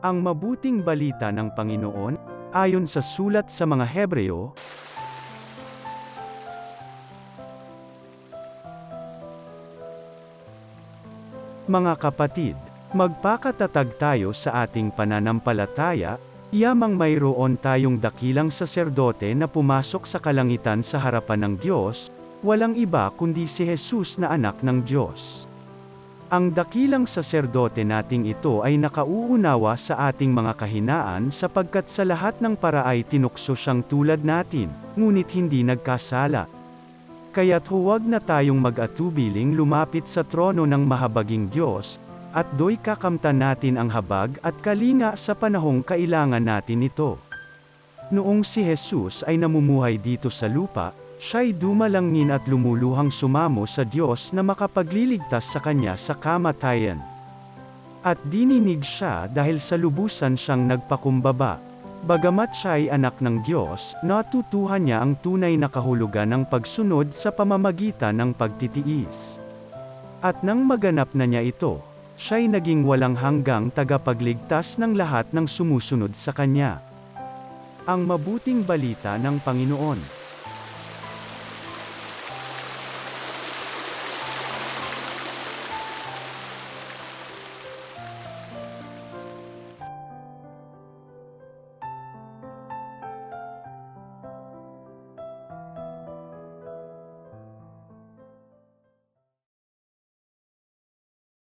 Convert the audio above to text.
Ang mabuting balita ng Panginoon, ayon sa sulat sa mga Hebreo, mga kapatid, magpakatatag tayo sa ating pananampalataya, yamang mayroon tayong dakilang saserdote na pumasok sa kalangitan sa harapan ng Diyos, walang iba kundi si Jesus na anak ng Diyos. Ang dakilang saserdote nating ito ay nakauunawa sa ating mga kahinaan sapagkat sa lahat ng paraay tinukso siyang tulad natin, ngunit hindi nagkasala. Kaya't huwag na tayong mag-atubiling lumapit sa trono ng mahabaging Diyos, at do'y kakamtan natin ang habag at kalinga sa panahong kailangan natin ito. Noong si Jesus ay namumuhay dito sa lupa, siya'y dumalangin at lumuluhang sumamo sa Diyos na makapagliligtas sa kanya sa kamatayan. At dininig siya dahil sa lubusan siyang nagpakumbaba. Bagamat siya ay anak ng Diyos, natutuhan niya ang tunay na kahulugan ng pagsunod sa pamamagitan ng pagtitiis. At nang maganap na niya ito, siya'y naging walang hanggang tagapagligtas ng lahat ng sumusunod sa kanya. Ang mabuting balita ng Panginoon.